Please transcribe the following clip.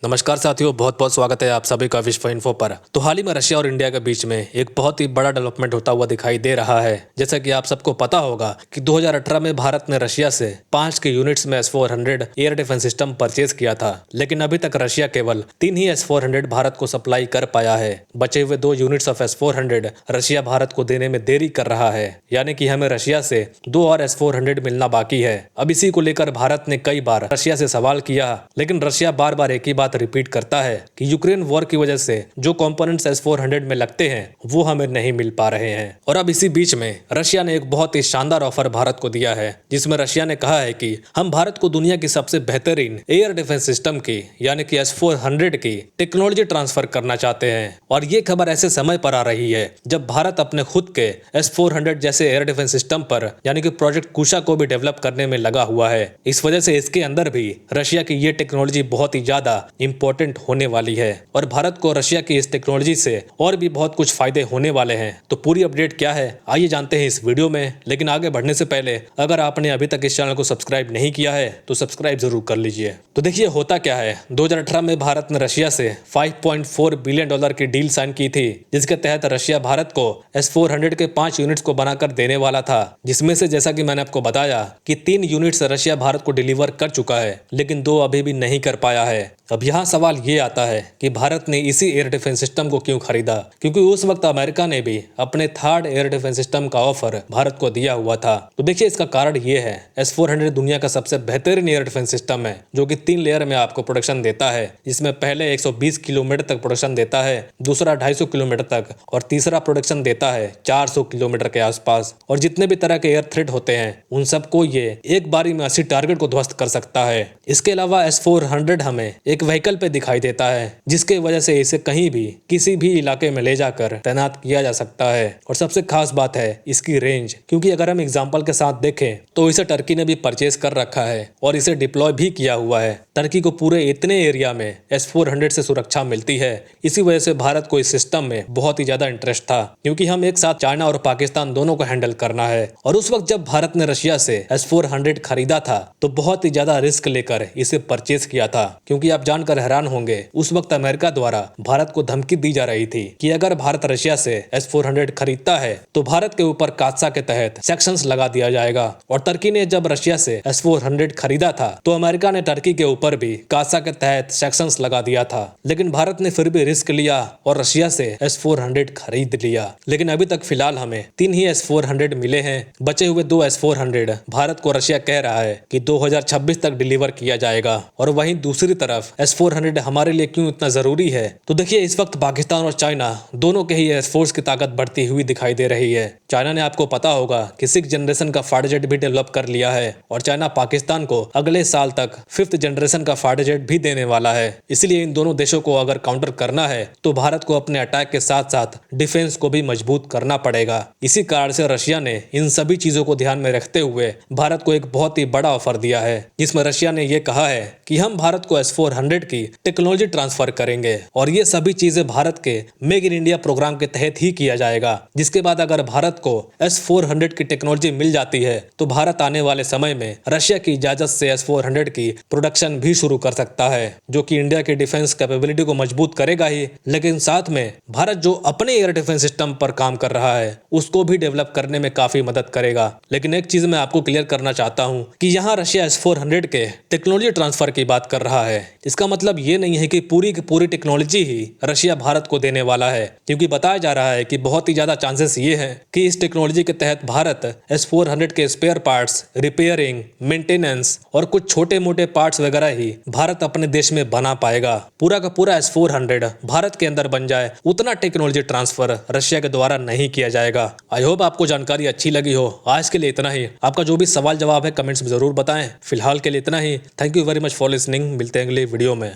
नमस्कार साथियों, बहुत बहुत स्वागत है आप सभी का विश्व इन्फो पर। तो हाल ही में रशिया और इंडिया के बीच में एक बहुत ही बड़ा डेवलपमेंट होता हुआ दिखाई दे रहा है। जैसा कि आप सबको पता होगा कि 2018 में भारत ने रशिया से 5 के यूनिट्स में S-400 air defence system purchase किया था, लेकिन अभी तक रशिया केवल 3 ही S-400 भारत को सप्लाई कर पाया है। बचे हुए 2 units of S-400 Russia Bharat को देने में देरी कर रहा है, यानी कि हमें रशिया से 2 और S-400 मिलना बाकी है। अब इसी को लेकर भारत ने कई बार रशिया से सवाल किया, लेकिन रशिया बार बार एक ही बात रिपीट करता है कि यूक्रेन वॉर की वजह से जो कंपोनेंट्स S-400 में लगते हैं वो हमें नहीं मिल पा रहे हैं। और अब इसी बीच में रशिया ने एक बहुत ही शानदार ऑफर भारत को दिया है, जिसमें रशिया ने कहा है कि हम भारत को दुनिया की सबसे बेहतरीन एयर डिफेंस सिस्टम की यानी कि S-400 की टेक्नोलॉजी ट्रांसफर करना चाहते हैं। और ये खबर ऐसे समय पर आ रही है जब भारत अपने खुद के S-400 जैसे एयर डिफेंस सिस्टम पर यानी कि प्रोजेक्ट कुशा को भी डेवलप करने में लगा हुआ है। इस वजह से इसके अंदर भी रशिया की ये टेक्नोलॉजी बहुत ही ज्यादा इंपॉर्टेंट होने वाली है और भारत को रशिया की इस टेक्नोलॉजी से और भी बहुत कुछ फायदे होने वाले हैं। तो पूरी अपडेट क्या है आइए जानते हैं इस वीडियो में। लेकिन आगे बढ़ने से पहले अगर आपने अभी तक इस चैनल को सब्सक्राइब नहीं किया है तो सब्सक्राइब जरूर कर लीजिए। तो देखिए होता क्या है, 2018 में भारत ने रशिया से $5.4 बिलियन की डील साइन की थी, जिसके तहत रशिया भारत को S-400 के 5 यूनिट्स को बनाकर देने वाला था, जिसमें से जैसा कि मैंने आपको बताया कि 3 यूनिट्स रशिया भारत को डिलीवर कर चुका है, लेकिन 2 अभी भी नहीं कर पाया है। अब यहाँ सवाल ये आता है कि भारत ने इसी एयर डिफेंस सिस्टम को क्यों खरीदा, क्योंकि उस वक्त अमेरिका ने भी अपने 3rd एयर डिफेंस सिस्टम का ऑफर भारत को दिया हुआ था। तो देखिए इसका कारण ये है, S-400 दुनिया का सबसे बेहतरीन एयर डिफेंस सिस्टम है जो कि 3 लेयर में आपको प्रोडक्शन देता है, जिसमें पहले 120 किलोमीटर तक प्रोडक्शन देता है, दूसरा 250 किलोमीटर तक और तीसरा प्रोडक्शन देता है 400 किलोमीटर के आसपास। और जितने भी तरह के एयर थ्रेट होते हैं उन सबको ये एक बारी में 80 टारगेट को ध्वस्त कर सकता है। इसके अलावा S-400 हमें एक व्हीकल पे दिखाई देता है, जिसके वजह से इसे कहीं भी किसी भी इलाके में ले जाकर तैनात किया जा सकता है। और सबसे खास बात है इसकी रेंज, क्योंकि अगर हम एग्जांपल के साथ देखें तो इसे टर्की ने भी परचेज कर रखा है और इसे डिप्लॉय भी किया हुआ है। टर्की को पूरे इतने एरिया में S-400 से सुरक्षा मिलती है। इसी वजह से भारत को इस सिस्टम में बहुत ही ज्यादा इंटरेस्ट था, क्योंकि हम एक साथ चाइना और पाकिस्तान दोनों को हैंडल करना है। और उस वक्त जब भारत ने रशिया से S-400 खरीदा था तो बहुत ही ज्यादा रिस्क लेकर इसे परचेज किया था, क्योंकि आप जानकर हैरान होंगे उस वक्त अमेरिका द्वारा भारत को धमकी दी जा रही थी कि अगर भारत रशिया से S-400 खरीदता है तो भारत के ऊपर कात्सा के तहत सैक्शंस लगा दिया जाएगा। और टर्की ने जब रशिया से S-400 खरीदा था तो अमेरिका ने टर्की के ऊपर भी कात्सा के तहत सैक्शंस लगा दिया था, लेकिन भारत ने फिर भी रिस्क लिया और रशिया से S-400 खरीद लिया। लेकिन अभी तक फिलहाल हमें 3 ही S-400 मिले हैं। बचे हुए 2 S-400 भारत को रशिया कह रहा है कि 2026 तक डिलीवर किया जाएगा। और वहीं दूसरी तरफ S-400 हमारे लिए क्यों इतना जरूरी है, तो देखिए इस वक्त पाकिस्तान और चाइना दोनों के ही एयरफोर्स की ताकत बढ़ती हुई दिखाई दे रही है। चाइना ने आपको पता होगा कि 6th जनरेशन का फाइटर जेट भी डेवलप कर लिया है और चाइना पाकिस्तान को अगले साल तक 5th जनरेशन का फाइटर जेट भी देने वाला है। इसलिए इन दोनों देशों को अगर काउंटर करना है तो भारत को अपने अटैक के साथ साथ डिफेंस को भी मजबूत करना पड़ेगा। इसी कारण से रशिया ने इन सभी चीजों को ध्यान में रखते हुए भारत को एक बहुत ही बड़ा ऑफर दिया है, जिसमें रशिया ने यह कहा है कि हम भारत को S-400 की टेक्नोलॉजी ट्रांसफर करेंगे और ये सभी चीजें भारत के मेक इन इंडिया प्रोग्राम के तहत ही किया जाएगा। जिसके बाद अगर भारत को S-400 की टेक्नोलॉजी मिल जाती है तो भारत आने वाले समय में रशिया की इजाजत से S-400 की प्रोडक्शन भी शुरू कर सकता है, जो कि इंडिया की डिफेंस कैपेबिलिटी को मजबूत करेगा ही, लेकिन साथ में भारत जो अपने एयर डिफेंस सिस्टम पर काम कर रहा है उसको भी डेवलप करने में काफी मदद करेगा। लेकिन एक चीज मैं आपको क्लियर करना चाहता हूँ कि यहाँ रशिया S-400 के टेक्नोलॉजी ट्रांसफर की बात कर रहा है। इसका मतलब ये नहीं है कि पूरी की पूरी टेक्नोलॉजी ही रशिया भारत को देने वाला है, क्योंकि बताया जा रहा है कि बहुत ही ज्यादा चांसेस ये हैं कि इस टेक्नोलॉजी के तहत भारत S-400 के स्पेयर पार्ट्स, रिपेयरिंग, मेंटेनेंस और कुछ छोटे मोटे पार्ट्स वगैरह ही भारत अपने देश में बना पाएगा। पूरा का पूरा S-400 भारत के अंदर बन जाए उतना टेक्नोलॉजी ट्रांसफर रशिया के द्वारा नहीं किया जाएगा। आई होप आपको जानकारी अच्छी लगी हो। आज के लिए इतना ही। आपका जो भी सवाल जवाब है कमेंट्स में जरूर बताएं। फिलहाल के लिए इतना ही। Thank you very much for listening. मिलते हैं अगले वीडियो में।